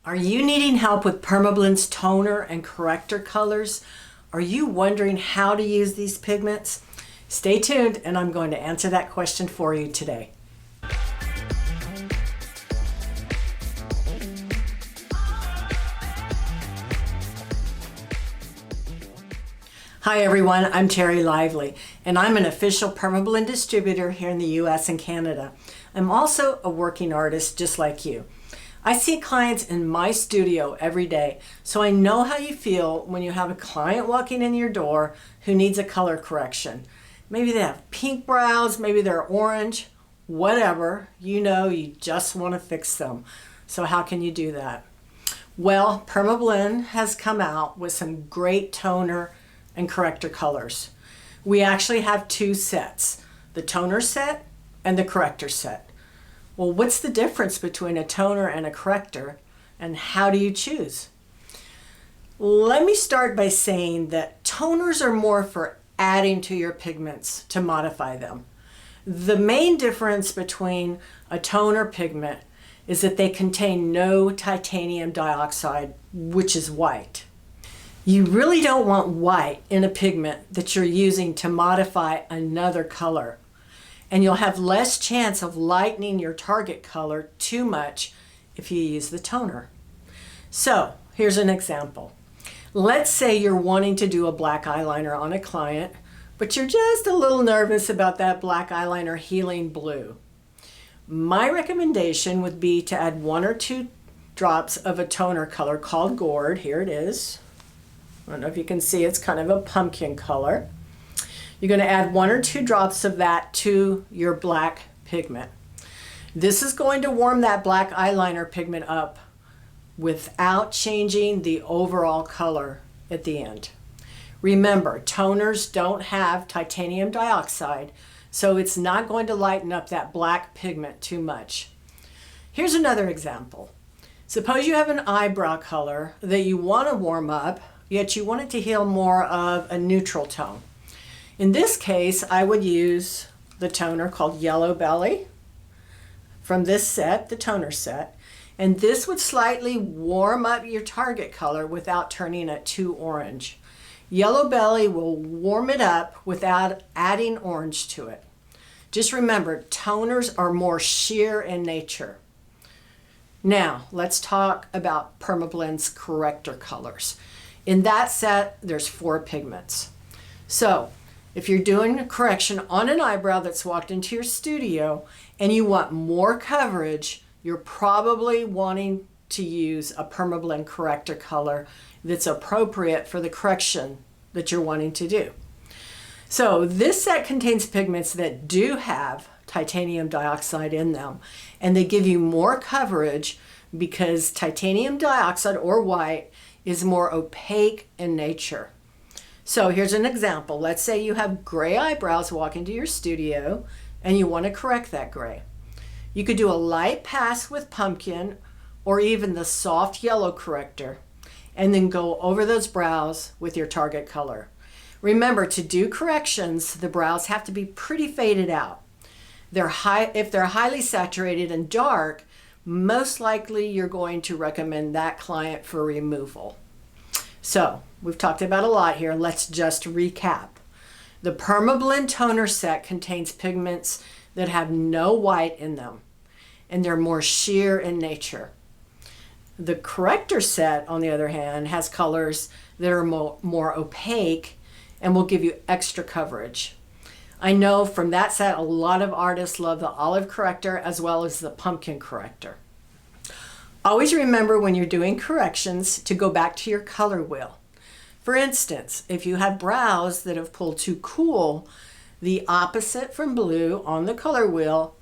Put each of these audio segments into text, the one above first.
Are you needing help with Permablend's toner and corrector colors? Are you wondering how to use these pigments? Stay tuned and I'm going to answer that question for you today. Hi everyone, I'm Terry Lively and I'm an official Permablend distributor here in the US and Canada. I'm also a working artist just like you. I see clients in my studio every day, so I know how you feel when you have a client walking in your door who needs a color correction. Maybe they have pink brows, maybe they're orange, whatever. You know, you just want to fix them. So how can you do that? Well, Permablend has come out with some great toner and corrector colors. We actually have two sets, the toner set and the corrector set. Well, what's the difference between a toner and a corrector, and how do you choose? Let me start by saying that toners are more for adding to your pigments to modify them. The main difference between a toner pigment is that they contain no titanium dioxide, which is white. You really don't want white in a pigment that you're using to modify another color. And you'll have less chance of lightening your target color too much if you use the toner. So here's an example. Let's say you're wanting to do a black eyeliner on a client, but you're just a little nervous about that black eyeliner healing blue. My recommendation would be to add 1 or 2 drops of a toner color called Gourd. Here it is. I don't know if you can see, it's kind of a pumpkin color. You're going to add 1 or 2 drops of that to your black pigment. This is going to warm that black eyeliner pigment up without changing the overall color at the end. Remember, toners don't have titanium dioxide, so it's not going to lighten up that black pigment too much. Here's another example. Suppose you have an eyebrow color that you want to warm up, yet you want it to heal more of a neutral tone. In this case, I would use the toner called Yellow Belly from this set, the toner set, and this would slightly warm up your target color without turning it too orange. Yellow Belly will warm it up without adding orange to it. Just remember, toners are more sheer in nature. Now, let's talk about Permablend's corrector colors. In that set, there's 4 pigments. So, if you're doing a correction on an eyebrow that's walked into your studio and you want more coverage, you're probably wanting to use a Permablend corrector color that's appropriate for the correction that you're wanting to do. So this set contains pigments that do have titanium dioxide in them, and they give you more coverage because titanium dioxide or white is more opaque in nature. So here's an example. Let's say you have gray eyebrows walk into your studio and you want to correct that gray. You could do a light pass with pumpkin or even the soft yellow corrector and then go over those brows with your target color. Remember, to do corrections, the brows have to be pretty faded out. If they're highly saturated and dark, most likely you're going to recommend that client for removal. So, we've talked about a lot here. Let's just recap. The Permablend toner set contains pigments that have no white in them, and they're more sheer in nature. The corrector set, on the other hand, has colors that are more opaque and will give you extra coverage. I know from that set, a lot of artists love the olive corrector as well as the pumpkin corrector. Always remember when you're doing corrections to go back to your color wheel. For instance, if you have brows that have pulled too cool, the opposite from blue on the color wheel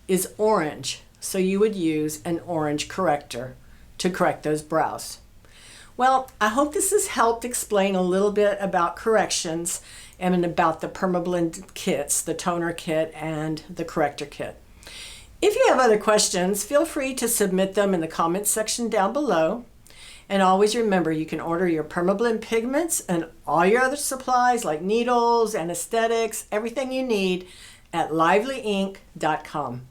is orange. So you would use an orange corrector to correct those brows. Well, I hope this has helped explain a little bit about corrections and about the Permablend kits, the toner kit and the corrector kit. If you have other questions, feel free to submit them in the comments section down below. And always remember, you can order your Permablend pigments and all your other supplies like needles, anesthetics, everything you need at livelyinc.com.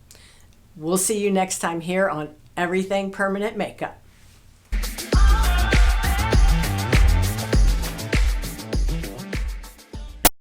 We'll see you next time here on Everything Permanent Makeup.